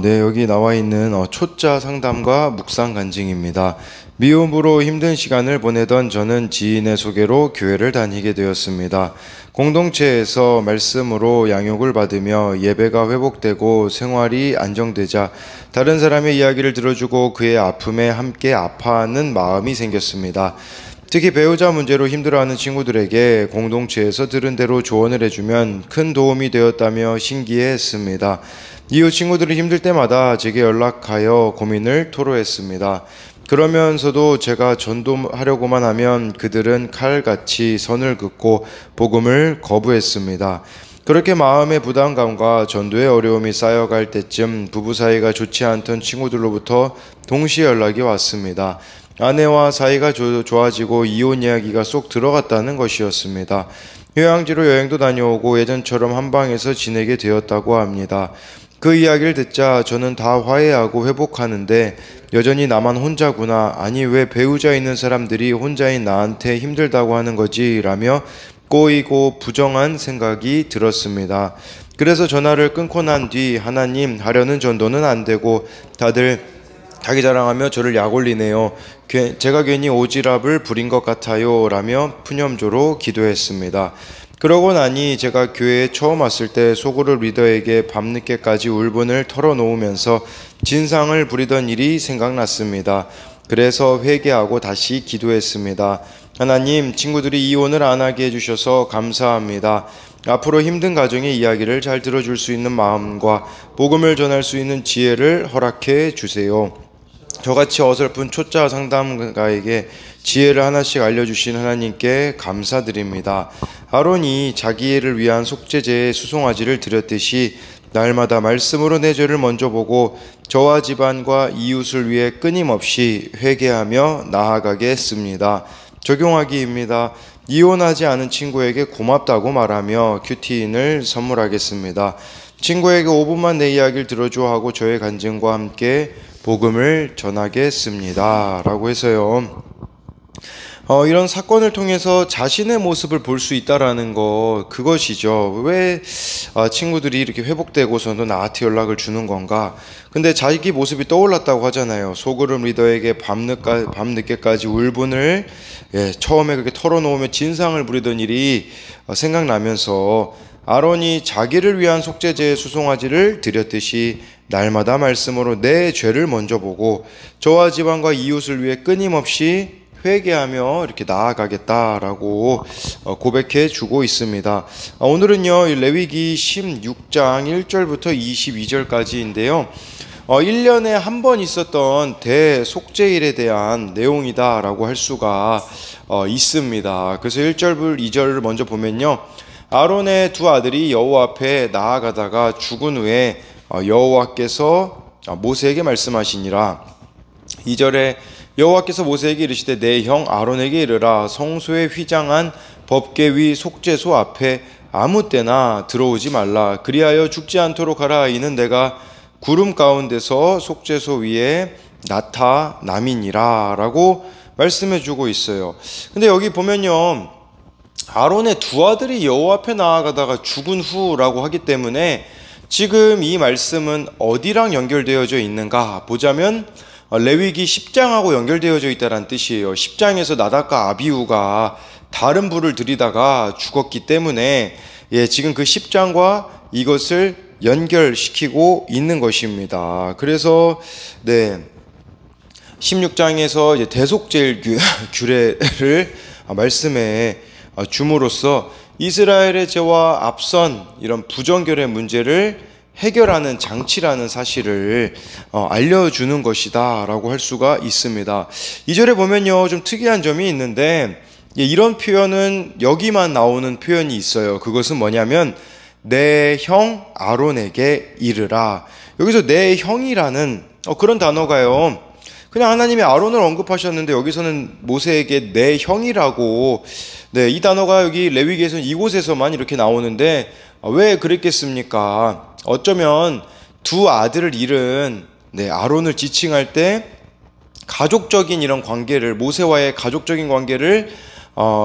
네, 여기 나와 있는 초짜 상담과 묵상 간증입니다. 미움으로 힘든 시간을 보내던 저는 지인의 소개로 교회를 다니게 되었습니다. 공동체에서 말씀으로 양육을 받으며 예배가 회복되고 생활이 안정되자 다른 사람의 이야기를 들어주고 그의 아픔에 함께 아파하는 마음이 생겼습니다. 특히 배우자 문제로 힘들어하는 친구들에게 공동체에서 들은 대로 조언을 해주면 큰 도움이 되었다며 신기해했습니다. 이후 친구들이 힘들 때마다 제게 연락하여 고민을 토로했습니다. 그러면서도 제가 전도하려고만 하면 그들은 칼같이 선을 긋고 복음을 거부했습니다. 그렇게 마음의 부담감과 전도의 어려움이 쌓여갈 때쯤 부부 사이가 좋지 않던 친구들로부터 동시에 연락이 왔습니다. 아내와 사이가 좋아지고 이혼 이야기가 쏙 들어갔다는 것이었습니다. 휴양지로 여행도 다녀오고 예전처럼 한 방에서 지내게 되었다고 합니다. 그 이야기를 듣자 저는 다 화해하고 회복하는데 여전히 나만 혼자구나, 아니 왜 배우자 있는 사람들이 혼자인 나한테 힘들다고 하는 거지 라며 꼬이고 부정한 생각이 들었습니다. 그래서 전화를 끊고 난 뒤 하나님, 하려는 전도는 안 되고 다들 자기 자랑하며 저를 약올리네요. 제가 괜히 오지랖을 부린 것 같아요 라며 푸념조로 기도했습니다. 그러고 나니 제가 교회에 처음 왔을 때 소그룹 리더에게 밤늦게까지 울분을 털어놓으면서 진상을 부리던 일이 생각났습니다. 그래서 회개하고 다시 기도했습니다. 하나님, 친구들이 이혼을 안 하게 해주셔서 감사합니다. 앞으로 힘든 가정의 이야기를 잘 들어줄 수 있는 마음과 복음을 전할 수 있는 지혜를 허락해 주세요. 저같이 어설픈 초짜 상담가에게 지혜를 하나씩 알려주신 하나님께 감사드립니다. 아론이 자기를 위한 속죄제의 수송아지를 드렸듯이 날마다 말씀으로 내 죄를 먼저 보고 저와 집안과 이웃을 위해 끊임없이 회개하며 나아가겠습니다. 적용하기입니다. 이혼하지 않은 친구에게 고맙다고 말하며 큐티인을 선물하겠습니다. 친구에게 5분만 내 이야기를 들어줘 하고 저의 간증과 함께 복음을 전하겠습니다 라고 해서요, 이런 사건을 통해서 자신의 모습을 볼 수 있다라는 거, 그것이죠. 왜 친구들이 이렇게 회복되고서도 나한테 연락을 주는 건가? 근데 자기 모습이 떠올랐다고 하잖아요. 소그룹 리더에게 밤늦게까지 울분을 처음에 그렇게 털어놓으며 진상을 부리던 일이 생각나면서 아론이 자기를 위한 속죄제의 수송아지를 드렸듯이 날마다 말씀으로 내 죄를 먼저 보고 저와 집안과 이웃을 위해 끊임없이 회개하며 이렇게 나아가겠다라고 고백해 주고 있습니다. 오늘은요, 레위기 16장 1절부터 22절까지인데요. 1년에 한 번 있었던 대속죄일에 대한 내용이다라고 할 수가 있습니다. 그래서 1절, 2절을 먼저 보면요. 아론의 두 아들이 여호와 앞에 나아가다가 죽은 후에 여호와께서 모세에게 말씀하시니라. 2절에 여호와께서 모세에게 이르시되 내 형 아론에게 이르라. 성소에 휘장한 법궤 위 속죄소 앞에 아무 때나 들어오지 말라. 그리하여 죽지 않도록 하라. 이는 내가 구름 가운데서 속죄소 위에 나타남이니라 라고 말씀해 주고 있어요. 근데 여기 보면요, 아론의 두 아들이 여호와 앞에 나아가다가 죽은 후라고 하기 때문에 지금 이 말씀은 어디랑 연결되어져 있는가 보자면 레위기 10장하고 연결되어져 있다는 뜻이에요. 10장에서 나답과 아비후가 다른 불을 들이다가 죽었기 때문에 지금 그 10장과 이것을 연결시키고 있는 것입니다. 그래서 16장에서 이제 대속죄일 규례를 말씀에 줌으로써 이스라엘의 죄와 앞선 이런 부정결의 문제를 해결하는 장치라는 사실을 알려주는 것이다 라고 할 수가 있습니다. 2절에 보면요, 좀 특이한 점이 있는데 이런 표현은 여기만 나오는 표현이 있어요. 그것은 뭐냐면 내 형 아론에게 이르라. 여기서 내 형이라는 그런 단어가요, 그냥 하나님이 아론을 언급하셨는데 여기서는 모세에게 내 형이라고, 이 단어가 여기 레위기에서는 이곳에서만 이렇게 나오는데 왜 그랬겠습니까? 어쩌면 두 아들을 잃은 아론을 지칭할 때 가족적인 이런 관계를, 모세와의 가족적인 관계를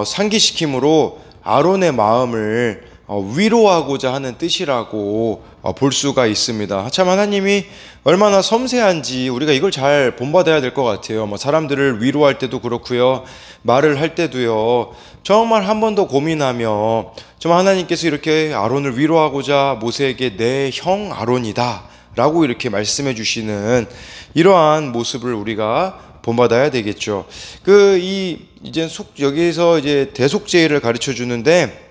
상기시킴으로 아론의 마음을 위로하고자 하는 뜻이라고 볼 수가 있습니다. 참 하나님이 얼마나 섬세한지 우리가 이걸 잘 본받아야 될 것 같아요. 사람들을 위로할 때도 그렇고요, 말을 할 때도요, 정말 한 번 더 고민하며 정말 하나님께서 이렇게 아론을 위로하고자 모세에게 내 형 아론이다 라고 이렇게 말씀해 주시는 이러한 모습을 우리가 본받아야 되겠죠. 여기서 이제 대속죄를 가르쳐 주는데,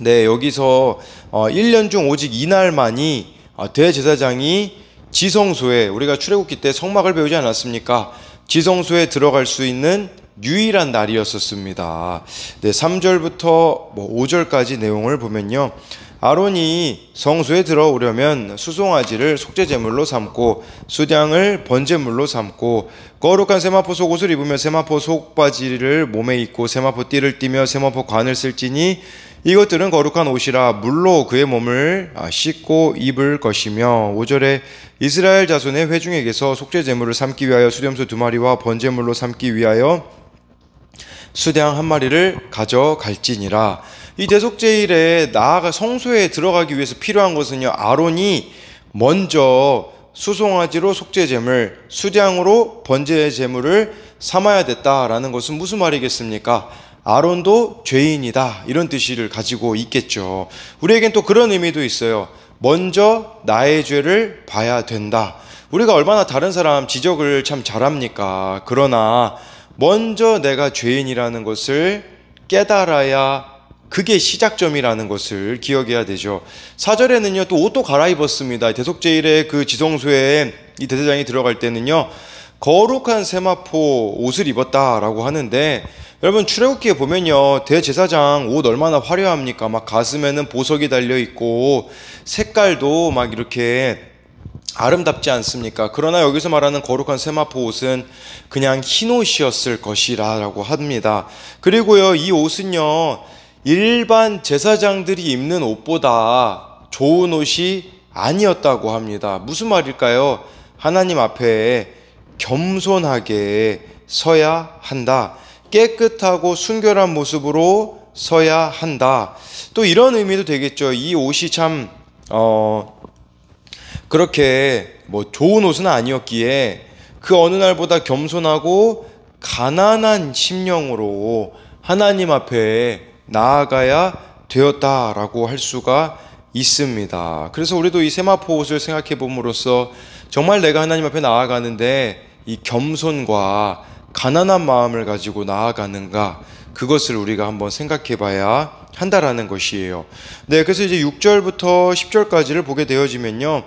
네, 여기서 1년 중 오직 이날만이 대제사장이 지성소에, 우리가 출애굽기 때 성막을 배우지 않았습니까? 지성소에 들어갈 수 있는 유일한 날이었었습니다. 네, 3절부터 5절까지 내용을 보면요, 아론이 성소에 들어오려면 수송아지를 속죄제물로 삼고 수량을 번제물로 삼고 거룩한 세마포 속옷을 입으며 세마포 속바지를 몸에 입고 세마포 띠를 띠며 세마포 관을 쓸지니 이것들은 거룩한 옷이라 물로 그의 몸을 씻고 입을 것이며, 5절에 이스라엘 자손의 회중에게서 속죄제물을 삼기 위하여 수렴소 2마리와 번제물로 삼기 위하여 수량 1마리를 가져갈지니라. 이 대속제일에 나아가 성소에 들어가기 위해서 필요한 것은요, 아론이 먼저 수송아지로 속죄제물, 수량으로 번제제물을 삼아야 됐다라는 것은 무슨 말이겠습니까? 아론도 죄인이다, 이런 뜻을 가지고 있겠죠. 우리에겐 또 그런 의미도 있어요. 먼저 나의 죄를 봐야 된다. 우리가 얼마나 다른 사람 지적을 참 잘합니까? 그러나 먼저 내가 죄인이라는 것을 깨달아야 그게 시작점이라는 것을 기억해야 되죠. 4절에는요, 또 옷도 갈아입었습니다. 대속제일에 그 지성소에 이 대제사장이 들어갈 때는요, 거룩한 세마포 옷을 입었다라고 하는데, 여러분 출애굽기에 보면요, 대제사장 옷 얼마나 화려합니까? 막 가슴에는 보석이 달려 있고 색깔도 막 이렇게 아름답지 않습니까? 그러나 여기서 말하는 거룩한 세마포 옷은 그냥 흰 옷이었을 것이라고 합니다. 그리고요, 이 옷은요, 일반 제사장들이 입는 옷보다 좋은 옷이 아니었다고 합니다. 무슨 말일까요? 하나님 앞에 겸손하게 서야 한다. 깨끗하고 순결한 모습으로 서야 한다. 또 이런 의미도 되겠죠. 이 옷이 참 그렇게 좋은 옷은 아니었기에 그 어느 날보다 겸손하고 가난한 심령으로 하나님 앞에 나아가야 되었다라고 할 수가 있습니다. 그래서 우리도 이 세마포 옷을 생각해 봄으로써 정말 내가 하나님 앞에 나아가는데 이 겸손과 가난한 마음을 가지고 나아가는가, 그것을 우리가 한번 생각해 봐야 한다라는 것이에요. 네, 그래서 이제 6절부터 10절까지를 보게 되어지면요,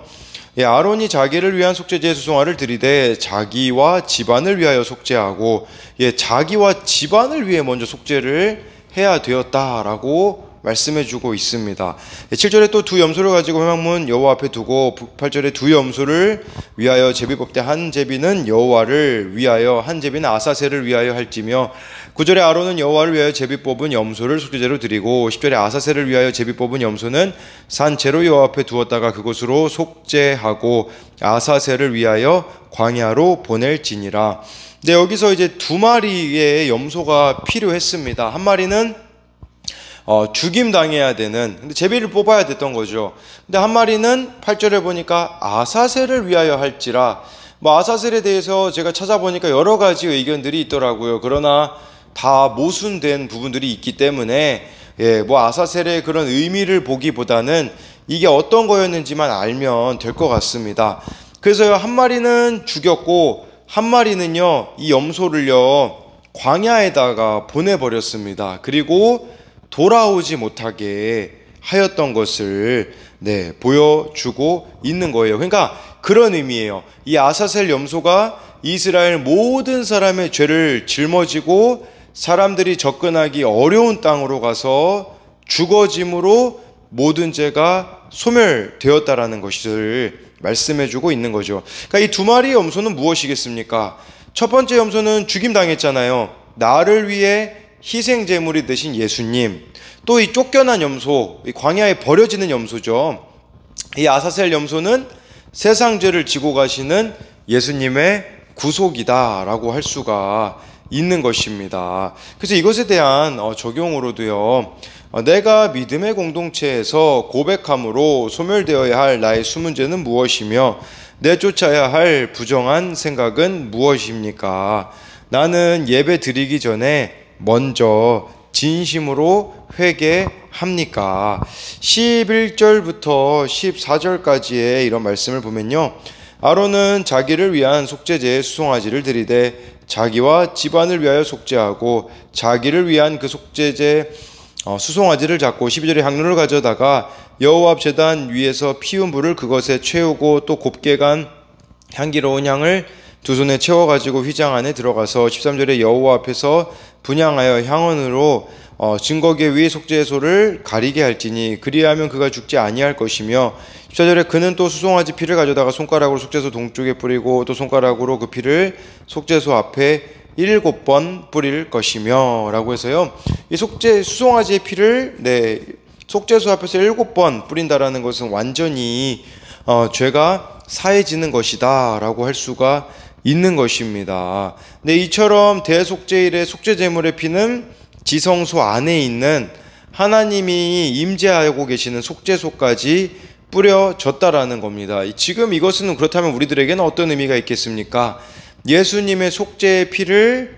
아론이 자기를 위한 속죄제의 수송아를 드리되 자기와 집안을 위하여 속죄하고, 자기와 집안을 위해 먼저 속죄를 해야 되었다라고 말씀해주고 있습니다. 7절에 또 두 염소를 가지고 회막문 여호와 앞에 두고, 8절에 두 염소를 위하여 제비 뽑되 한 제비는 여호와를 위하여 한 제비는 아사셀을 위하여 할지며, 9절에 아론은 여호와를 위하여 제비 뽑은 염소를 속죄제로 드리고, 10절에 아사셀을 위하여 제비 뽑은 염소는 산채로 여호와 앞에 두었다가 그곳으로 속죄하고 아사셀을 위하여 광야로 보낼지니라. 네, 여기서 이제 2마리의 염소가 필요했습니다. 한 마리는 죽임 당해야 되는, 근데 제비를 뽑아야 됐던 거죠. 근데 한 마리는 8절에 보니까 아사셀을 위하여 할지라. 아사셀에 대해서 제가 찾아보니까 여러 가지 의견들이 있더라고요. 그러나 다 모순된 부분들이 있기 때문에 아사셀의 그런 의미를 보기보다는 이게 어떤 거였는지만 알면 될 것 같습니다. 그래서 한 마리는 죽였고 한 마리는요, 이 염소를요 광야에다가 보내버렸습니다. 그리고 돌아오지 못하게 하였던 것을 보여주고 있는 거예요. 그러니까 그런 의미예요. 이 아사셀 염소가 이스라엘 모든 사람의 죄를 짊어지고 사람들이 접근하기 어려운 땅으로 가서 죽어짐으로 모든 죄가 소멸되었다라는 것을 말씀해주고 있는 거죠. 그러니까 이 2마리의 염소는 무엇이겠습니까? 첫 번째 염소는 죽임 당했잖아요. 나를 위해 희생제물이 되신 예수님. 또 이 쫓겨난 염소, 이 광야에 버려지는 염소죠. 이 아사셀 염소는 세상 죄를 지고 가시는 예수님의 구속이다라고 할 수가 있는 것입니다. 그래서 이것에 대한 적용으로도요, 내가 믿음의 공동체에서 고백함으로 소멸되어야 할 나의 수문제는 무엇이며 내쫓아야 할 부정한 생각은 무엇입니까? 나는 예배 드리기 전에 먼저 진심으로 회개합니까? 11절부터 14절까지의 이런 말씀을 보면요, 아론은 자기를 위한 속죄제에 수송아지를 드리되 자기와 집안을 위하여 속죄하고 자기를 위한 그 속죄제 수송아지를 잡고 12절에 향로를 가져다가 여호와 앞 제단 위에서 피운 불을 그것에 채우고 또 곱게 간 향기로운 향을 두 손에 채워가지고 휘장 안에 들어가서 13절에 여호와 앞에서 분향하여 향언으로 증거계 위 속죄소를 가리게 할지니 그리하면 그가 죽지 아니할 것이며 14절에 그는 또 수송아지 피를 가져다가 손가락으로 속죄소 동쪽에 뿌리고 또 손가락으로 그 피를 속죄소 앞에 7번 뿌릴 것이며 라고 해서요, 이 수송아지의 피를 속죄소 앞에서 7번 뿌린다라는 것은 완전히 죄가 사해지는 것이다 라고 할 수가 있는 것입니다. 네, 이처럼 대속죄일의 속죄제물의 피는 지성소 안에 있는 하나님이 임재하고 계시는 속죄소까지 뿌려졌다라는 겁니다. 지금 이것은 그렇다면 우리들에게는 어떤 의미가 있겠습니까? 예수님의 속죄의 피를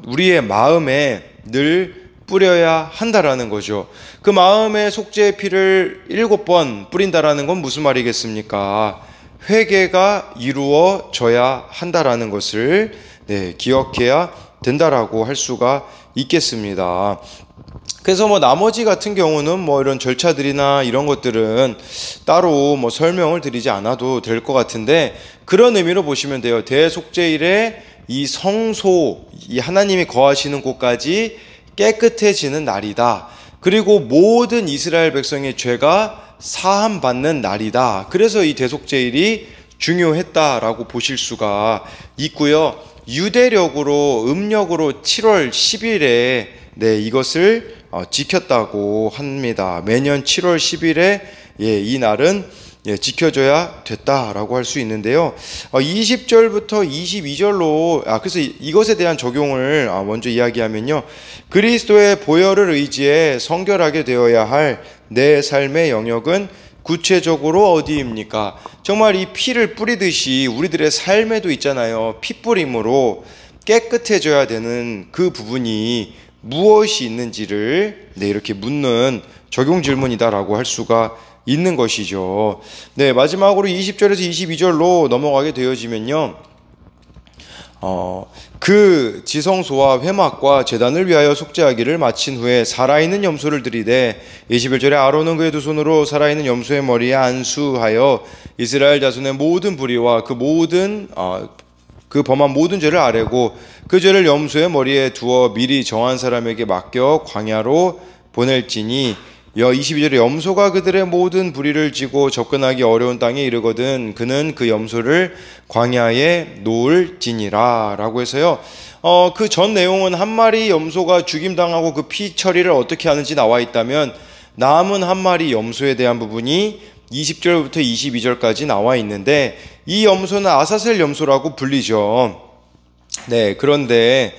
우리의 마음에 늘 뿌려야 한다라는 거죠. 그 마음의 속죄의 피를 7번 뿌린다라는 건 무슨 말이겠습니까? 회개가 이루어져야 한다라는 것을 기억해야 된다라고 할 수가 있겠습니다. 그래서 나머지 같은 경우는 이런 절차들이나 이런 것들은 따로 설명을 드리지 않아도 될 것 같은데, 그런 의미로 보시면 돼요. 대속죄일에 이 성소, 이 하나님이 거하시는 곳까지 깨끗해지는 날이다. 그리고 모든 이스라엘 백성의 죄가 사함받는 날이다. 그래서 이 대속죄일이 중요했다라고 보실 수가 있고요. 유대력으로 음력으로 7월 10일에 이것을 지켰다고 합니다. 매년 7월 10일에 이 날은 지켜져야 됐다라고 할 수 있는데요. 20절부터 22절로 그래서 이것에 대한 적용을 먼저 이야기하면요, 그리스도의 보혈을 의지해 성결하게 되어야 할 내 삶의 영역은 구체적으로 어디입니까? 정말 이 피를 뿌리듯이 우리들의 삶에도 있잖아요. 피 뿌림으로 깨끗해져야 되는 그 부분이 무엇이 있는지를 이렇게 묻는 적용 질문이다라고 할 수가 있는 것이죠. 마지막으로 20절에서 22절로 넘어가게 되어지면요, 그 지성소와 회막과 제단을 위하여 속죄하기를 마친 후에 살아있는 염소를 드리되 21절에 아론은 그의 두 손으로 살아있는 염소의 머리에 안수하여 이스라엘 자손의 모든 불의와 그 범한 모든 죄를 아뢰고 그 죄를 염소의 머리에 두어 미리 정한 사람에게 맡겨 광야로 보낼지니 22절에 염소가 그들의 모든 불의를 지고 접근하기 어려운 땅에 이르거든 그는 그 염소를 광야에 놓을지니라 라고 해서요, 그 전 내용은 한 마리 염소가 죽임당하고 그 피 처리를 어떻게 하는지 나와 있다면, 남은 한 마리 염소에 대한 부분이 20절부터 22절까지 나와 있는데, 이 염소는 아사셀 염소라고 불리죠. 그런데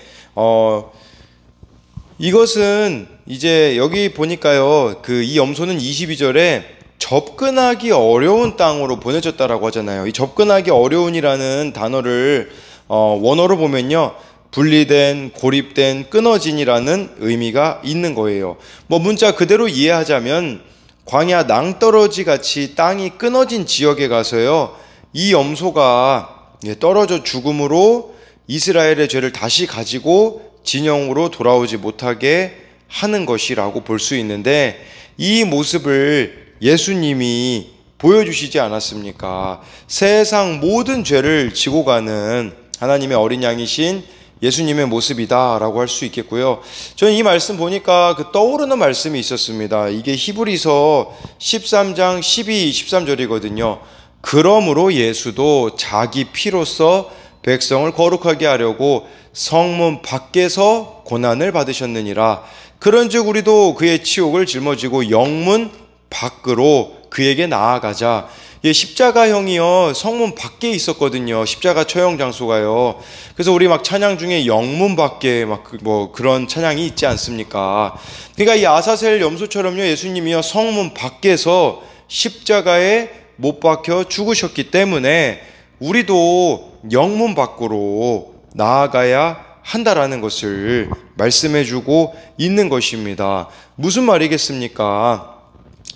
이것은 이제 여기 보니까요, 이 염소는 22절에 접근하기 어려운 땅으로 보내졌다라고 하잖아요. 이 접근하기 어려운이라는 단어를 원어로 보면요, 분리된, 고립된, 끊어진이라는 의미가 있는 거예요. 문자 그대로 이해하자면 광야 낭떠러지 같이 땅이 끊어진 지역에 가서요, 이 염소가 떨어져 죽음으로 이스라엘의 죄를 다시 가지고 진영으로 돌아오지 못하게 하는 것이라고 볼 수 있는데, 이 모습을 예수님이 보여주시지 않았습니까? 세상 모든 죄를 지고 가는 하나님의 어린 양이신 예수님의 모습이다라고 할 수 있겠고요. 저는 이 말씀 보니까 떠오르는 말씀이 있었습니다. 이게 히브리서 13장 12, 13절이거든요. 그러므로 예수도 자기 피로써 백성을 거룩하게 하려고 성문 밖에서 고난을 받으셨느니라. 그런즉 우리도 그의 치욕을 짊어지고 영문 밖으로 그에게 나아가자. 예, 십자가형이요, 성문 밖에 있었거든요. 십자가 처형 장소가요. 그래서 우리 막 찬양 중에 영문 밖에 막 그런 찬양이 있지 않습니까? 그러니까 이 아사셀 염소처럼요, 예수님이요, 성문 밖에서 십자가에 못 박혀 죽으셨기 때문에 우리도 영문 밖으로 나아가야 한다라는 것을 말씀해 주고 있는 것입니다. 무슨 말이겠습니까?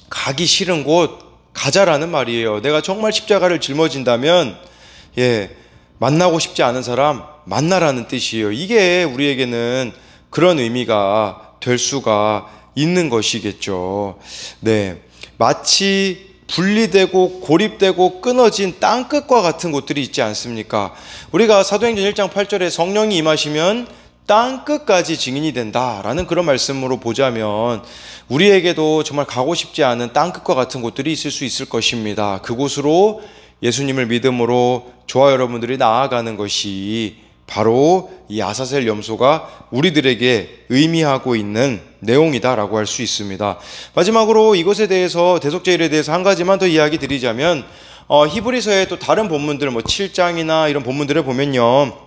가기 싫은 곳 가자라는 말이에요. 내가 정말 십자가를 짊어진다면 만나고 싶지 않은 사람 만나라는 뜻이에요. 이게 우리에게는 그런 의미가 될 수가 있는 것이겠죠. 네, 마치 분리되고 고립되고 끊어진 땅끝과 같은 곳들이 있지 않습니까? 우리가 사도행전 1장 8절에 성령이 임하시면 땅끝까지 증인이 된다라는 그런 말씀으로 보자면 우리에게도 정말 가고 싶지 않은 땅끝과 같은 곳들이 있을 수 있을 것입니다. 그곳으로 예수님을 믿음으로 저와 여러분들이 나아가는 것이 바로 이 아사셀 염소가 우리들에게 의미하고 있는 내용이다라고 할 수 있습니다. 마지막으로 이것에 대해서, 대속죄일에 대해서 한 가지만 더 이야기 드리자면, 히브리서의 또 다른 본문들 7장이나 이런 본문들을 보면요,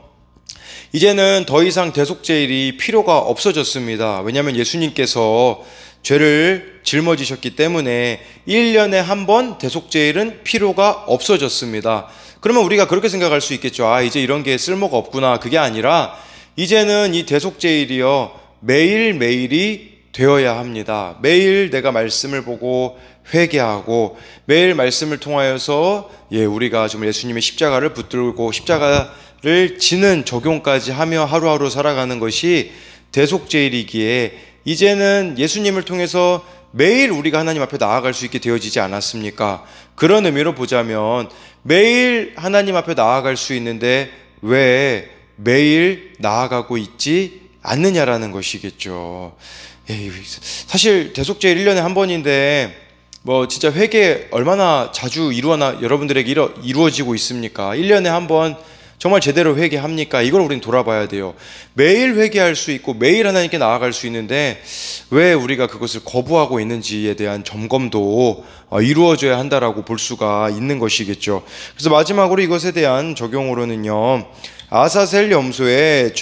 이제는 더 이상 대속죄일이 필요가 없어졌습니다. 왜냐하면 예수님께서 죄를 짊어지셨기 때문에 1년에 한 번 대속죄일은 필요가 없어졌습니다. 그러면 우리가 그렇게 생각할 수 있겠죠. 이제 이런 게 쓸모가 없구나. 그게 아니라 이제는 이 대속죄일이요, 매일매일이 되어야 합니다. 매일 내가 말씀을 보고 회개하고 매일 말씀을 통하여서 우리가 정말 예수님의 십자가를 붙들고 십자가를 지는 적용까지 하며 하루하루 살아가는 것이 대속죄일이기에 이제는 예수님을 통해서 매일 우리가 하나님 앞에 나아갈 수 있게 되어지지 않았습니까? 그런 의미로 보자면 매일 하나님 앞에 나아갈 수 있는데 왜 매일 나아가고 있지 않느냐라는 것이겠죠. 사실 대속죄일 1년에 한 번인데 진짜 회개 얼마나 자주 여러분들에게 이루어지고 있습니까? 1년에 한 번 정말 제대로 회개합니까? 이걸 우리는 돌아봐야 돼요. 매일 회개할 수 있고 매일 하나님께 나아갈 수 있는데 왜 우리가 그것을 거부하고 있는지에 대한 점검도 이루어져야 한다라고 볼 수가 있는 것이겠죠. 그래서 마지막으로 이것에 대한 적용으로는요, 아사셀 염소의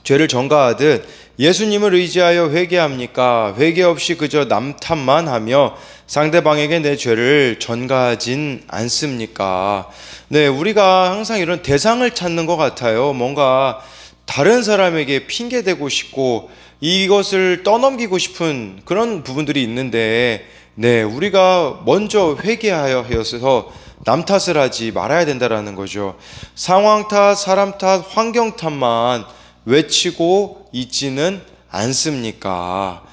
죄를 전가하듯 예수님을 의지하여 회개합니까? 회개 없이 그저 남 탓만 하며 상대방에게 내 죄를 전가하진 않습니까? 네, 우리가 항상 이런 대상을 찾는 것 같아요. 뭔가 다른 사람에게 핑계대고 싶고 이것을 떠넘기고 싶은 그런 부분들이 있는데, 우리가 먼저 회개하여서 남 탓을 하지 말아야 된다라는 거죠. 상황 탓, 사람 탓, 환경 탓만 외치고 있지는 않습니까?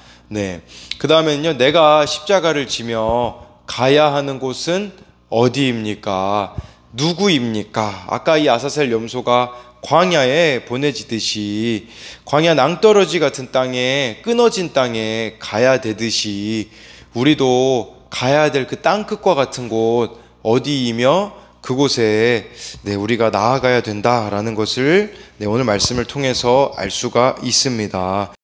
그 다음에는요, 내가 십자가를 지며 가야 하는 곳은 어디입니까? 누구입니까? 아까 이 아사셀 염소가 광야에 보내지듯이 광야 낭떠러지 같은 땅에, 끊어진 땅에 가야 되듯이 우리도 가야 될 그 땅끝과 같은 곳 어디이며 그곳에 우리가 나아가야 된다라는 것을 오늘 말씀을 통해서 알 수가 있습니다.